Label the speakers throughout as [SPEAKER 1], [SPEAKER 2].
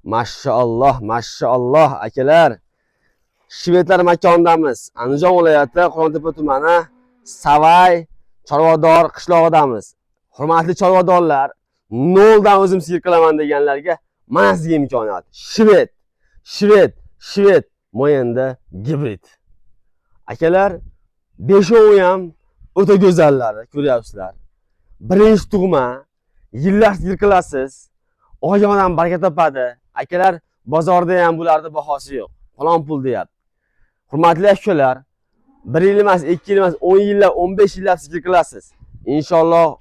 [SPEAKER 1] Maşallah, maşallah akalar. Shvedlar makonidamiz. Andijon viloyati Qo'rg'ontepa tumani Savay Chorvador qishlog'idamiz. Hurmatli chorvadorlar, noldan o'zim sigir qilaman deganlarga mana sizga imkoniyat. Shved mo'yinda gibrid. Akalar, beshovi ham o'ta go'zallari, ko'ryapsizlar. Birinchi tug'ma, yillar sigir qilasiz. Oyog'idan baraka topadi. Akalar, bozorda ham bularning bahosi yo'q. Falon pul deyapti. Hurmatli akalar, 1 yil emas, 2 yil emas, 10 yillar, 15 yillar sigir qilasiz. Inshaalloh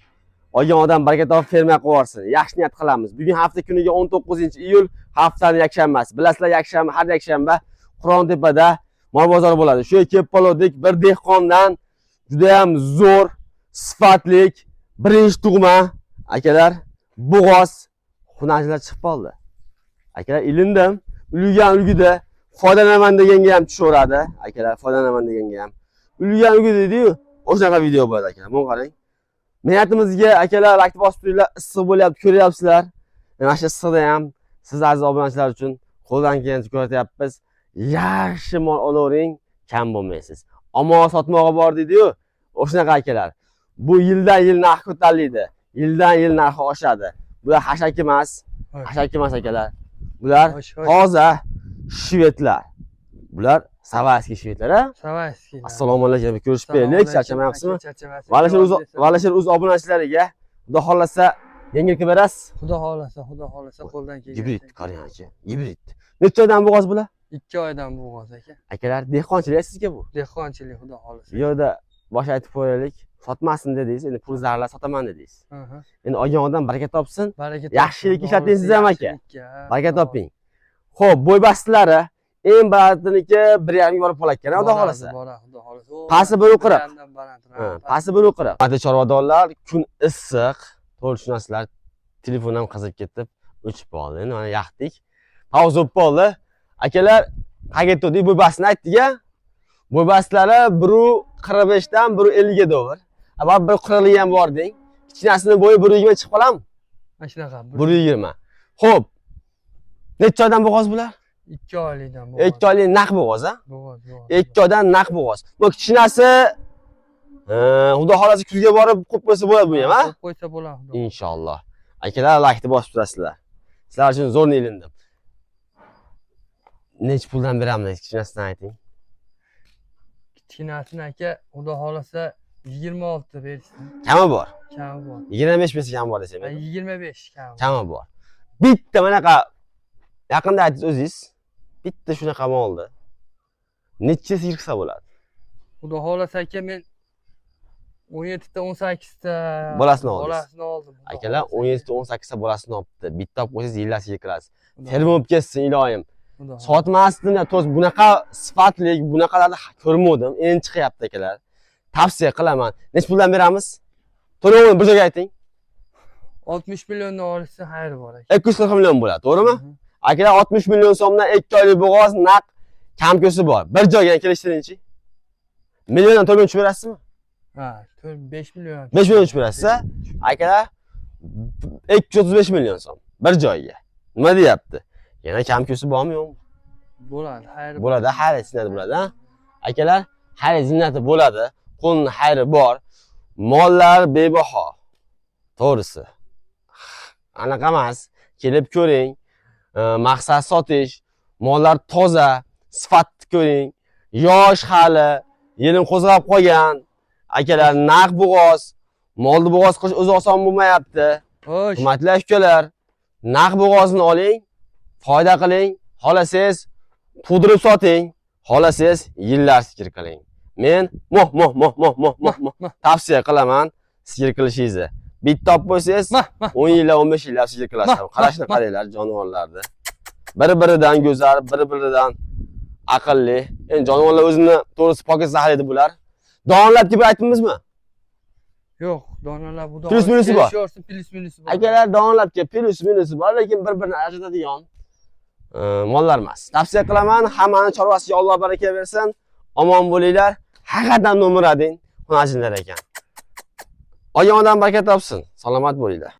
[SPEAKER 1] oyog'idan baraka topib ferma qilib yaxshi niyat qilamiz. Bugun hafta kuniga 19-iyul, haftaning yakshanbasi. Bilasizlar, yakshanba, har yakshanba Qo'rg'ontepada mol bozori bo'ladi. Shu kelib qoldik bir dehqondan juda ham zo'r, sifatlik birinchi tug'ma akalar, bo'g'oz hunarchilar chiqib qoldi. Akalar, ilindim, ulgida foydalanaman deganga ham tushaveradi. Akalar, foydalanaman deganga ham. Ulgida deydi-yu, o'shaqa video bo'ladi akalar. Mana qarang. Niyatimizga akalar like bosib turinglar, issiq bo'lyapti, ko'ryapsizlar. Mana shu issiqda ham siz aziz obunachilar uchun qo'ldan kelgancha ko'rsatyapmiz. Yaxshi mol olavering, kam bo'lmaysiz. Ammo sotmoqqa bor deydi-yu, o'shaqa akalar. Bu yildan yil narx ko'tariladi. Yildan yil narxi oshadi. Bular hashak emas, akalar. Bular toza shvedlar. Bular savayskiy shvedlar, ha?
[SPEAKER 2] Savayskiy.
[SPEAKER 1] Assalomu alaykum, ko'rishib berdik, charchamayapsizmi? Valashar o'z obunachilariga xudo xolasa yengil qilib berasiz.
[SPEAKER 2] Xudo xolasa qo'ldan kelgan.
[SPEAKER 1] Gibrid, qarang aka, gibrid. Necha oydan bo'g'oz bular?
[SPEAKER 2] 2 oydan bo'g'oz aka.
[SPEAKER 1] Akalar, dehqonchilik sizga bu?
[SPEAKER 2] Dehqonchilik, xudo xolasa.
[SPEAKER 1] Bu yerda bosh aytib qo'yaylik. Sotmasin dedingiz, endi pul zarlar sotaman dedingiz. Endi oyog'idan baraka topsin. Yaxshilik ishlatingiz ham aka. Baraka toping. Xo'p, bo'ybastilari eng balandiniki 1,5 borib qolarkan, xudo xolasa.
[SPEAKER 2] Xudo xolasa.
[SPEAKER 1] Pasi 1,40. Pasi 1,40. Hadi chorvadorlar, kun issiq. To'g'ri tushunasizlar. Telefon ham qizib ketib, o'chib qoldi. Endi mana yaxdik. Pauza bo'lib qoldi. Akalar, qayerga ketdik? Bo'ybasini aytdik-a? Bo'ybastilari 1,45 dan 1,50 ga dollar. Ama 1,40 ham bor deng. Kichkinasining bo'yi 1,20 chiqib qoladimi?
[SPEAKER 2] Mana shunaqa.
[SPEAKER 1] 1,20. Xo'p. Necha oydan bo'g'oz bular?
[SPEAKER 2] 2 oylikdan bo'g'oz.
[SPEAKER 1] 2 oylik naq bo'g'oz, ha?
[SPEAKER 2] Bo'g'oz.
[SPEAKER 1] 2 oydan naq bo'g'oz. Bu kichkinasi xudo xolasa kuzga borib qo'yib qo'ysa bo'ladi bu ham, ha?
[SPEAKER 2] Qo'yib qo'ysa bo'ladi.
[SPEAKER 1] Inshaalloh. Akalar, like'ni bosib turasizlar. Sizlar uchun zo'r ilindim. Necha puldan beramiz, kichkinasini ayting.
[SPEAKER 2] Kichkinasini aka, xudo xolasa 26 bersin.
[SPEAKER 1] Kami bor?
[SPEAKER 2] Kami bor.
[SPEAKER 1] 25 bersa kam bor desam.
[SPEAKER 2] 25 kami.
[SPEAKER 1] Kami bor. Bitta manaqa yaqinda aytdingiz o'zingiz. Bitta shunaqa moldi. Necha sigir qilsa bo'ladi?
[SPEAKER 2] Xudo xolasa aka, men 17 ta 18 ta
[SPEAKER 1] bolasini oldim. Akalar, 17 ta 18 ta bolasini olibdi. Bitta olib qo'ysangiz yillar sigir qilasiz. Ferma bo'lib ketsin, iloyim. Sotmasdim, to'g'ri bunaqa sifatli, bunaqalarni ko'rmadim. Endi chiqyapti akalar. Tavsiya qilaman. Necha puldan beramiz? To'lovini bir joyga ayting.
[SPEAKER 2] 60 milliondan olsa xayri bor aka.
[SPEAKER 1] 240 million bo'ladi, to'g'rimi? Akalar, 60 million so'mdan 2 oylik bo'g'oz naq kam ko'si bor. Bir joyga kelishtiringchi. Milliondan to'lgan tushib berasizmi?
[SPEAKER 2] Ha, 5 million.
[SPEAKER 1] 5 million tushib berasiz, ha? Akalar, 235 million so'm bir joyga. Nima deyapti? Yana kam ko'si bormi, yo'qmi?
[SPEAKER 2] Bo'ladi, xayri.
[SPEAKER 1] Bo'ladi, xayri ziynati bo'ladi, ha? Akalar, xayri ziynati bo'ladi. Qo'lning xayri bor. Mollar bebaho. To'g'risi. Anaqa emas. Kelib ko'ring. Maqsad sotish. Mollar toza, sifatli ko'ring. Yosh hali, yelim qo'zg'ab qolgan. Akalar, naq bo'g'oz. Molni bo'g'oz qilish o'zi oson bo'lmayapti. Hurmatli akalar, naq bo'g'ozni oling, foyda qiling. Xolasangiz pudrib soting. Xolasangiz yillar sigir qiling. Men tavsiya qilaman sigir qilishingizni. Bitta olib qo'ysangiz 10 yillar, 15 yillar sigir qilasiz. Qarashni qaranglar jonivorlarni. Bir-biridan go'zal, bir-biridan aqlli. Endi jonivorlar o'zini to'g'risi pokiz zaharlaydi bular. Donlab deb aytdingizmi?
[SPEAKER 2] Yo'q, donlar bu
[SPEAKER 1] plus minusi bor.
[SPEAKER 2] Plus minusi bor.
[SPEAKER 1] Akalar, donlabga plus minusi bor, lekin bir-birini ajratadigan mollar emas. Tavsiya qilaman, hammani chorvasiga Alloh baraka bersin. Omon bo'linglar. Haqiqatan nomurading hunarchilar ekan. Oyog'idan baraka topsin. Salomat bo'linglar.